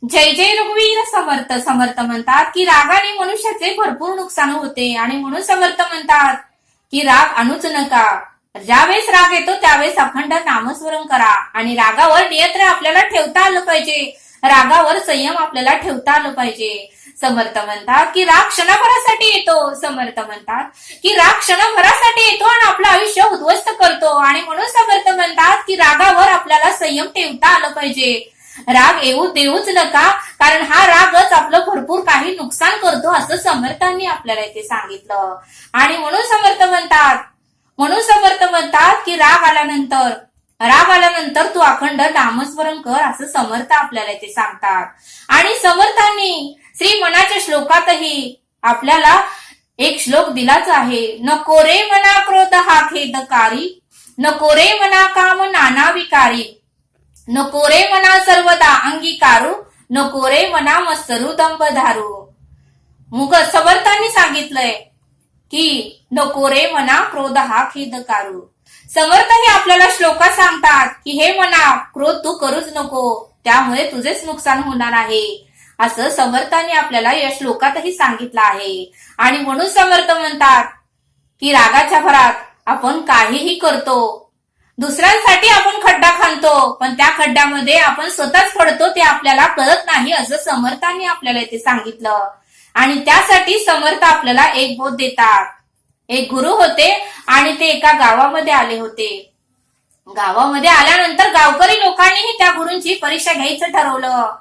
जय जय रघुवीर समर्थ. समर्थ म्हणतात की रागाने मनुष्याचे भरपूर नुकसान होते आणि म्हणून समर्थ म्हणतात की राग आणूच नका. ज्यावेळेस राग येतो त्यावेळेस अखंड नामस्मरण करा आणि रागावर नियंत्रण आपल्याला ठेवता आलं पाहिजे. रागावर संयम आपल्याला ठेवता आलं पाहिजे. समर्थ म्हणतात की राग क्षणभरासाठी येतो. समर्थ म्हणतात की राग क्षणभरासाठी येतो आणि आपलं आयुष्य उद्ध्वस्त करतो आणि म्हणून समर्थ म्हणतात की रागावर आपल्याला संयम ठेवता आलं पाहिजे. राग येऊ देऊच नका, कारण हा रागच आपलं भरपूर काही नुकसान करतो असं समर्थांनी आपल्याला इथे सांगितलं. आणि म्हणून समर्थ म्हणतात की राग आल्यानंतर तू अखंड नामस्मरण कर असं समर्थ आपल्याला इथे सांगतात. आणि समर्थांनी श्री मनाच्या श्लोकातही आपल्याला एक श्लोक दिलाच आहे. नको रे मना क्रोध हा खेदकारी, नको रे मना काम नाना विकारी, नको रे मना सर्वदा अंगीकारू, नको रे मना मत्सरू दंभ धारू. मग समर्थांनी सांगितलंय की नको रे मना क्रोध हा खेदकारू. समर्थ हे आपल्याला श्लोकात सांगतात की हे मना क्रोध तू करूच नको, त्यामुळे तुझेच नुकसान होणार आहे असं समर्थांनी आपल्याला या श्लोकातही सांगितलं आहे. आणि म्हणून समर्थ म्हणतात की रागाच्या भरात आपण काहीही करतो, दुसऱ्यांसाठी आपण खड्डा खांदतो, पण त्या खड्ड्यामध्ये आपण स्वतःच पडतो ते आपल्याला कळत नाही असं समर्थांनी आपल्याला इथे सांगितलं. आणि त्यासाठी समर्थ आपल्याला एक बोध देतात. एक गुरु होते आणि ते एका गावामध्ये आले होते. गावामध्ये आल्यानंतर गावकरी लोकांनीही त्या गुरूंची परीक्षा घ्यायचं ठरवलं.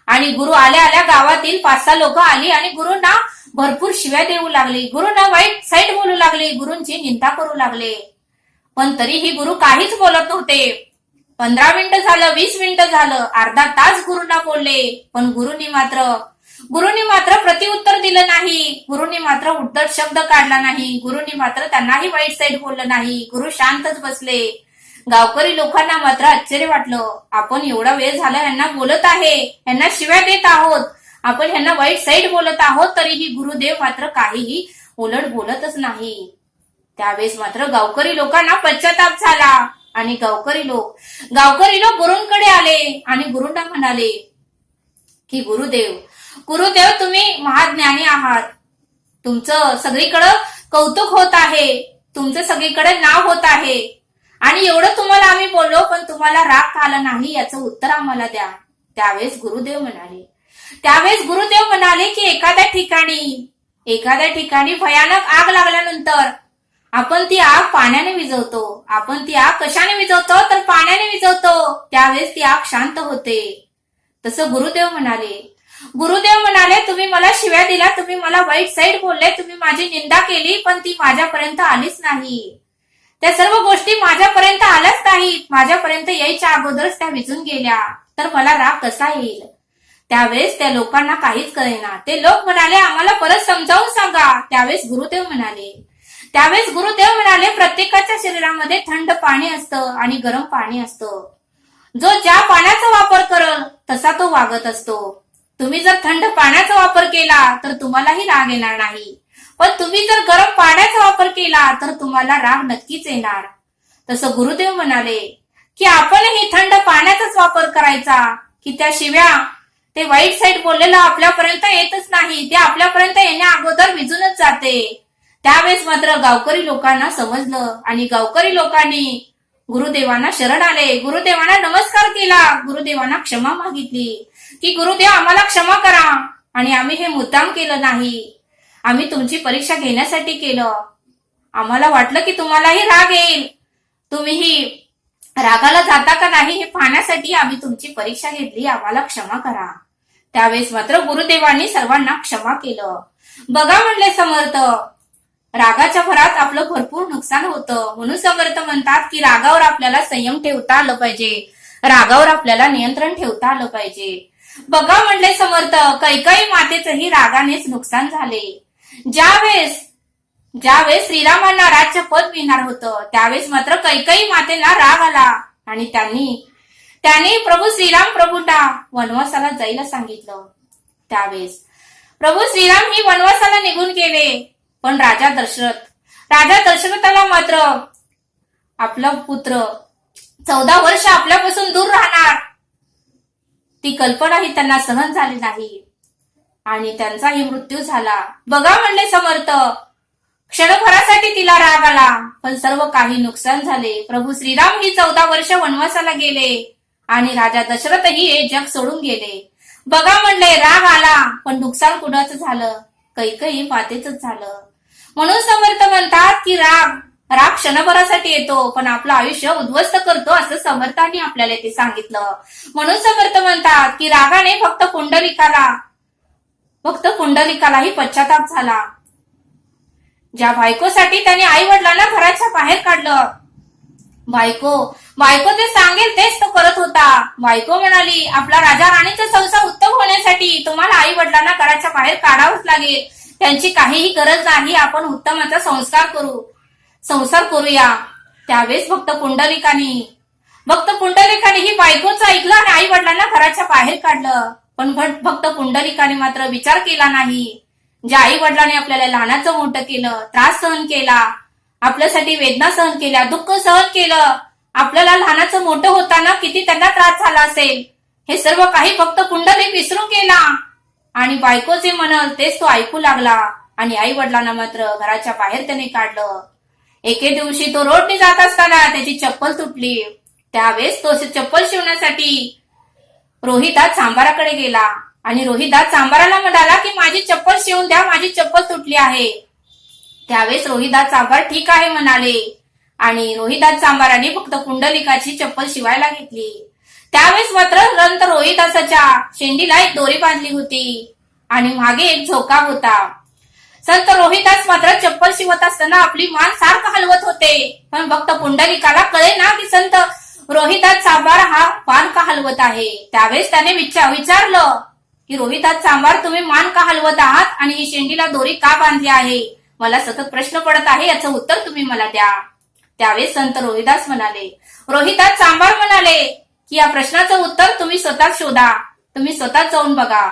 आणि गुरु आल्या गावातील 5-6 लोक आली आणि गुरूंना भरपूर शिव्या देऊ लागली, गुरूंना वाईट साईड बोलू लागले, गुरूंची निंदा करू लागले. पण तरीही गुरु काहीच बोलत नव्हते. 15 मिनिटं झालं, 20 मिनिटं झालं, अर्धा तास गुरूंना बोलले, पण गुरूंनी मात्र प्रतिउत्तर दिलं नाही. गुरूंनी मात्र उद्धट शब्द काढला नाही. गुरूंनी मात्र त्यांनाही वाईट साईड बोललं नाही. गुरु शांतच बसले. गावकरी लोकांना मात्र आश्चर्य वाटलं. आपण एवढा वेळ झाला यांना बोलत आहे, यांना शिव्या देत आहोत, आपण यांना वाईट साईड बोलत आहोत, तरीही गुरुदेव मात्र काहीही उलट बोलतच नाही. त्यावेळेस मात्र गावकरी लोकांना पश्चाताप झाला आणि गावकरी लोक गुरूंकडे आले आणि गुरूंना म्हणाले की गुरुदेव तुम्ही महाज्ञानी आहात, तुमचं सगळीकडे कौतुक होत आहे, तुमचं सगळीकडे नाव होत आहे आणि एवढं तुम्हाला आम्ही बोललो, पण तुम्हाला राग आला नाही याचं उत्तर आम्हाला द्या. त्यावेळेस गुरुदेव म्हणाले की एखाद्या ठिकाणी भयानक आग लागल्यानंतर आपण ती आग पाण्याने विझवतो. आपण ती आग कशाने विझवतो तर पाण्याने विझवतो, त्यावेळेस ती आग शांत होते. तसं गुरुदेव म्हणाले तुम्ही मला शिव्या दिल्या, तुम्ही मला वाईट साईड बोलले, तुम्ही माझी निंदा केली, पण ती माझ्यापर्यंत आलीच नाही. त्या सर्व गोष्टी माझ्यापर्यंत आल्याच नाहीत. माझ्यापर्यंत यायच्या अगोदरच त्या विझून गेल्या, तर मला राग कसा येईल. त्यावेळेस त्या लोकांना काहीच कळेना. ते लोक म्हणाले आम्हाला परत समजावून सांगा. त्यावेळेस गुरुदेव म्हणाले प्रत्येकाच्या शरीरामध्ये थंड पाणी असतं आणि गरम पाणी असतं. जो ज्या पाण्याचा वापर करल तसा तो वागत असतो. तुम्ही जर थंड पाण्याचा वापर केला तर तुम्हालाही राग येणार नाही, पण तुम्ही जर गरम पाण्याचा वापर केला तर तुम्हाला राग नक्कीच येणार. तसं गुरुदेव म्हणाले की आपणही थंड पाण्याचाच वापर करायचा, की त्या शिव्या ते वाईट साईड बोललेलं आपल्यापर्यंत येतच नाही, ते आपल्यापर्यंत येण्या अगोदर विझूनच जाते. त्यावेळेस मात्र गावकरी लोकांना समजलं आणि गावकरी लोकांनी गुरुदेवांना शरण आले, गुरुदेवांना नमस्कार केला, गुरुदेवांना क्षमा मागितली की गुरुदेव आम्हाला क्षमा करा आणि आम्ही हे मुद्दाम केलं नाही, आम्ही तुमची परीक्षा घेण्यासाठी केलं. आम्हाला वाटलं की तुम्हालाही राग येईल, तुम्हीही रागाला जाता का नाही हे पाहण्यासाठी आम्ही तुमची परीक्षा घेतली, आम्हाला क्षमा करा. त्यावेळेस मात्र गुरुदेवांनी सर्वांना क्षमा केलं. बघा म्हणले समर्थ, रागाच्या भरात आपलं भरपूर नुकसान होतं. म्हणून समर्थ म्हणतात की रागावर आपल्याला संयम ठेवता आलं पाहिजे, रागावर आपल्याला नियंत्रण ठेवता आलं पाहिजे. बघा म्हणले समर्थ, कैकेयी मातेचंही रागानेच नुकसान झाले. ज्यावेळेस श्रीरामांना राज्य पद मिळणार होतं त्यावेळेस मात्र कैकेयी मातेला राग आला आणि त्यांनी प्रभू श्रीराम प्रभूंना वनवासाला जायला सांगितलं. त्यावेळेस प्रभू श्रीराम ही वनवासाला निघून गेले, पण राजा दशरथाला मात्र आपला पुत्र 14 वर्ष आपल्यापासून दूर राहणार ती कल्पनाही त्यांना सहन झाली नाही आणि त्यांचाही मृत्यू झाला. बघा म्हणले समर्थ, क्षणभरासाठी तिला राग आला, पण सर्व काही नुकसान झाले. प्रभू श्रीराम ही 14 वर्ष वनवासाला गेले आणि राजा दशरथही हे जग सोडून गेले. बघा म्हणले, राग आला पण नुकसान कुणाचं झालं? कैकेयी मातेच झालं. म्हणून समर्थ म्हणतात की राग क्षणभरासाठी येतो पण आपलं आयुष्य उद्ध्वस्त करतो, असं समर्थांनी आपल्याला ते सांगितलं. म्हणून समर्थ म्हणतात की रागाने फक्त पुंडलिकालाही पश्चाताप झाला. ज्या बायकोसाठी त्याने आई वडिलांना घराच्या बाहेर काढलं, बायको ते सांगेल तेच तो करत होता. बायको म्हणाली, आपला राजा राणीचा संसार उत्तम होण्यासाठी तुम्हाला आई वडिलांना घराच्या बाहेर काढावंच लागेल. त्यांची काहीही गरज नाही, आपण उत्तमाचा संसार करूया. त्यावेळेस भक्त पुंडलिकाने ही बायकोचं ऐकलं आणि आई वडिलांना घराच्या बाहेर काढलं. पण भक्त पुंडलिकाने मात्र विचार केला नाही. ज्या आई वडिलांनी आपल्याला लहानाचं मोठं केलं, त्रास सहन केला, आपल्यासाठी वेदना सहन केल्या, दुःख सहन केलं, आपल्याला लहानाचं मोठं होताना किती त्यांना त्रास झाला असेल, हे सर्व काही फक्त पुंडलिक विसरून गेला आणि बायको जे म्हणल तेच तो ऐकू लागला आणि आई वडिलांना मात्र घराच्या बाहेर त्याने काढलं. एके दिवशी तो रोडने जात असताना त्याची चप्पल तुटली. त्यावेळेस तो चप्पल शिवण्यासाठी रोहिदास चांभाराकडे गेला आणि रोहिदास चांभाराला म्हणाला की माझी चप्पल शिवून द्या, माझी चप्पल तुटली आहे. त्यावेळेस रोहिदास चांभार ठीक आहे म्हणाले आणि रोहिदास चांभाराने फक्त पुंडलिकाची चप्पल शिवायला घेतली. त्यावेळेस मात्र रोहिदासाच्या शेंडीला एक दोरी बांधली होती आणि मागे एक झोका होता. संत रोहिदास मात्र चप्पल शिवत असताना आपली मान सारखं हलवत होते, पण भक्त पुंडलिकाला कळे ना की संत रोहिदास चांभार हा मान का हलवत आहे. त्यावेळेस त्याने विचारलं की रोहिदास चांभार, तुम्ही मान का हलवत आहात आणि ही शेंडीला दोरी का बांधली आहे? मला सतत प्रश्न पडत आहे, याचं उत्तर तुम्ही मला द्या. त्यावेळेस संत रोहिदास चांभार म्हणाले की या प्रश्नाचं उत्तर तुम्ही स्वतःच शोधा, तुम्ही स्वतःच जाऊन बघा.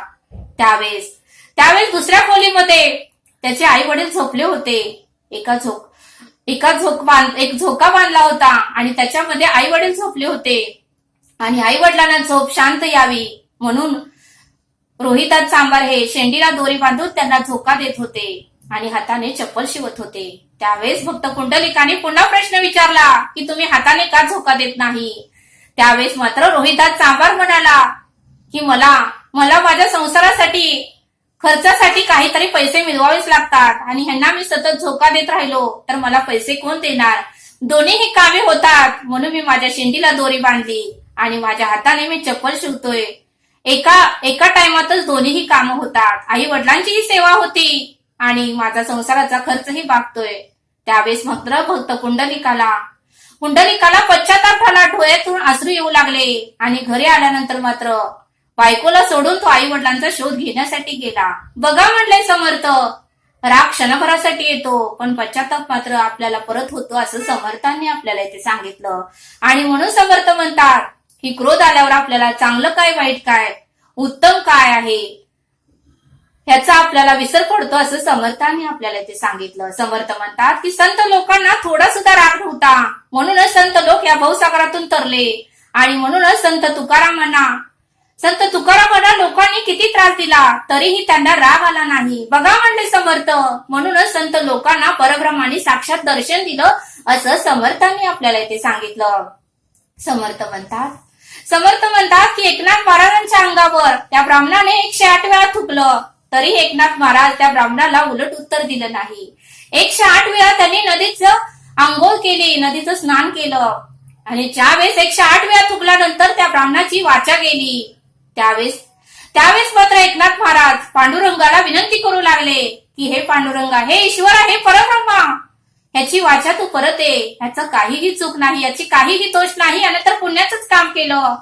त्यावेळेस दुसऱ्या खोलीमध्ये त्याचे आई वडील झोपले होते. एक झोका बांधला होता आणि त्याच्यामध्ये आई वडील झोपले होते आणि आई वडिलांना झोप शांत यावी म्हणून रोहिदास चांभार हे शेंडीला दोरी बांधून त्यांना झोका देत होते आणि हाताने चप्पल शिवत होते. त्यावेळेस भक्त पुंडलिकाने पुन्हा प्रश्न विचारला की तुम्ही हाताने का झोका देत नाही? त्यावेळेस मात्र रोहिदास चांभार म्हणाला की मला माझ्या संसारासाठी खर्चासाठी काहीतरी पैसे मिळवावेच लागतात आणि ह्यांना मी सतत झोका देत राहिलो तर मला पैसे कोण देणार? दोन्हीही कामे होतात म्हणून मी माझ्या शेंडीला दोरी बांधली आणि माझ्या हाताने मी चप्पल शिवतोय. एका टाइमातच दोन्हीही कामं होतात. आई वडिलांचीही सेवा होती आणि माझा संसाराचा खर्चही भागतोय. त्यावेळेस मात्र भक्त पुंडलिकाला पश्चाताप झाला, डोळ्यातून अश्रू येऊ लागले आणि घरी आल्यानंतर मात्र बायकोला सोडून तो आई वडिलांचा शोध घेण्यासाठी गेला. बघा म्हणले समर्थ, राग क्षणभरासाठी येतो पण पश्चाताप मात्र आपल्याला परत होतो, असं समर्थांनी आपल्याला इथे सांगितलं. आणि म्हणून समर्थ म्हणतात की क्रोध आल्यावर आपल्याला चांगलं काय, वाईट काय, उत्तम काय आहे ह्याचा आपल्याला विसर पडतो, असं समर्थांनी आपल्याला इथे सांगितलं. समर्थ म्हणतात की संत लोकांना थोडा सुद्धा राग नव्हता, म्हणूनच संत लोक या भवसागरातून तरले आणि म्हणूनच संत तुकारामांना लोकांनी किती त्रास दिला तरीही त्यांना राग आला नाही. बघा म्हणले समर्थ, म्हणूनच संत लोकांना परब्रह्माने साक्षात दर्शन दिलं, असं समर्थांनी आपल्याला इथे सांगितलं. समर्थ म्हणतात की एकनाथ महाराजांच्या अंगावर त्या ब्राह्मणाने 108 वेळा थुकलं तरी एकनाथ महाराज त्या ब्राह्मणाला उलट उत्तर दिलं नाही. 108 वेळा त्यांनी नदीचं आंघोळ केली, नदीचं स्नान केलं आणि ज्यावेळेस 108 वेळा थुकल्यानंतर त्या ब्राह्मणाची वाचा गेली. त्यावेळेस मात्र एकनाथ महाराज पांडुरंगाला विनंती करू लागले की हे पांडुरंगा, हे ईश्वरा, हे परब्रह्मा, ह्याची वाचा तू परत ये, ह्याचं काहीही चूक नाही, याची काहीही दोष नाही, याने तर पुण्याचंच काम केलं.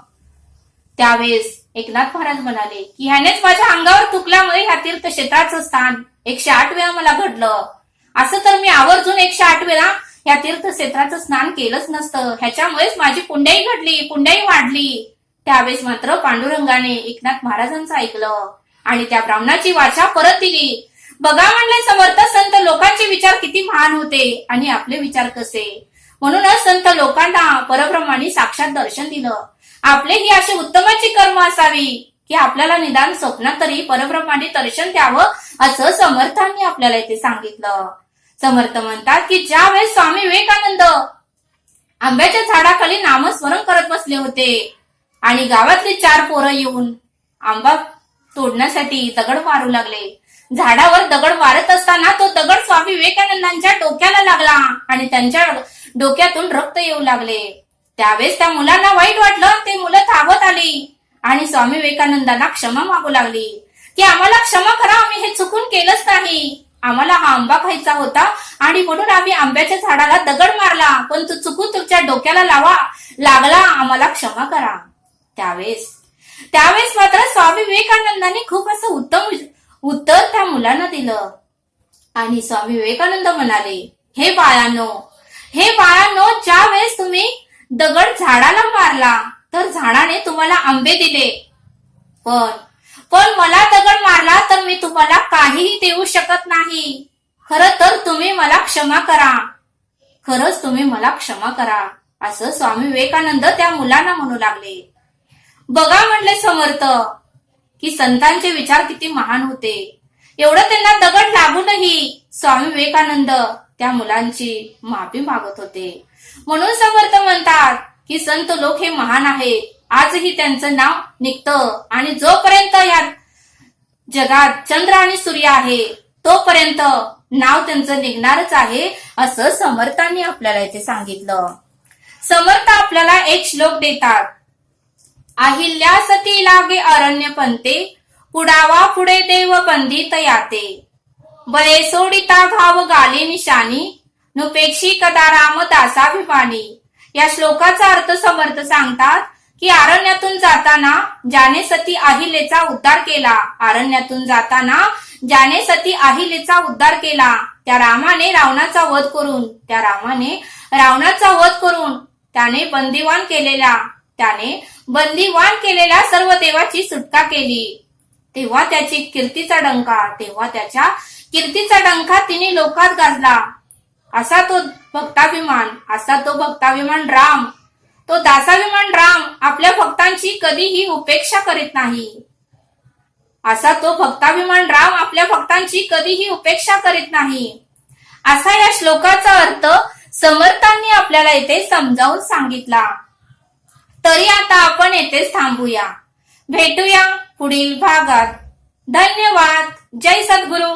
त्यावेळेस एकनाथ महाराज म्हणाले की ह्यानेच माझ्या अंगावर थुकल्यामुळे ह्या तीर्थक्षेत्राचं स्थान 108 वेळा मला घडलं. असं तर मी आवर्जून 108 वेळा या तीर्थक्षेत्राचं स्नान केलंच नसतं, ह्याच्यामुळेच माझी पुण्याही घडली, पुण्याही वाढली. त्यावेळेस मात्र पांडुरंगाने एकनाथ महाराजांचं ऐकलं आणि त्या ब्राह्मणाची वाचा परत दिली. बघा म्हणले समर्थ, संत लोकांचे विचार किती महान होते आणि आपले विचार कसे. म्हणूनच संत लोकांना परब्रह्माने साक्षात दर्शन दिलं आपले ही अशी उत्तमाची कर्म असावी की आपल्याला निदान स्वप्नात तरी परब्रह्माने दर्शन द्यावं, असं समर्थांनी आपल्याला इथे सांगितलं. समर्थ म्हणतात की ज्या वेळेस स्वामी विवेकानंद आंब्याच्या झाडाखाली नामस्मरण करत बसले होते आणि गावातले 4 पोरं येऊन आंबा तोडण्यासाठी दगड मारू लागले. झाडावर दगड मारत असताना तो दगड स्वामी विवेकानंदांच्या डोक्याला लागला आणि त्यांच्या डोक्यातून रक्त येऊ लागले. त्यावेळेस त्या मुलांना वाईट वाटलं. ते मुलं धावत आली आणि स्वामी विवेकानंदांना क्षमा मागू लागली की आम्हाला क्षमा करा, आम्ही हे चुकून केलंच नाही. आम्हाला हा आंबा खायचा होता आणि म्हणून आम्ही आंब्याच्या झाडाला दगड मारला, पण तो चुकून तुमच्या डोक्याला लागला, आम्हाला क्षमा करा. त्यावेळेस मात्र स्वामी विवेकानंदांनी खूप असं उत्तम उत्तर त्या मुलांना दिलं आणि स्वामी विवेकानंद म्हणाले, हे बाळांनो, ज्या वेळेस तुम्ही दगड झाडाला मारला तर झाडाने तुम्हाला आंबे दिले, पण मला दगड मारला तर मी तुम्हाला काहीही देऊ शकत नाही. खरंच तुम्ही मला क्षमा करा, असं स्वामी विवेकानंद त्या मुलांना म्हणू लागले. बघा म्हणले समर्थ की संतांचे विचार किती महान होते. एवढं त्यांना दगड लागूनही स्वामी विवेकानंद त्या मुलांची माफी मागत होते. म्हणून समर्थ म्हणतात की संत लोक हे महान आहेत. आजही त्यांचं नाव निघतं आणि जोपर्यंत या जगात चंद्र आणि सूर्य आहे तोपर्यंत नाव त्यांचं निघणारच आहे, असं समर्थांनी आपल्याला इथे सांगितलं. समर्थ आपल्याला एक श्लोक देतात. अहिल्या सती लागे अरण्य पंते, पुढावा पुढे देव बंदित याते. बळे सोडिता घाव गाले निशानी, नुपेक्षी कदा राम दासाभिमानी. या श्लोकाचा अर्थ समर्थ सांगतात की अरण्यातून जाताना ज्याने सती अहिलेचा उद्धार केला, त्या रामाने रावणाचा वध करून त्याने बंदीवान केलेल्या सर्व देवाची सुटका केली. तेव्हा त्याच्या कीर्तीचा डंका तिने लोकात गाजला. असा तो भक्ताभिमान राम, तो दासाभिमान राम आपल्या भक्तांची कधीही उपेक्षा करीत नाही. असा या श्लोकाचा अर्थ समर्थांनी आपल्याला इथे समजावून सांगितला. तरी आता आपण येथेच थांबूया. भेटूया पुढील भागात. धन्यवाद. जय सद्गुरु.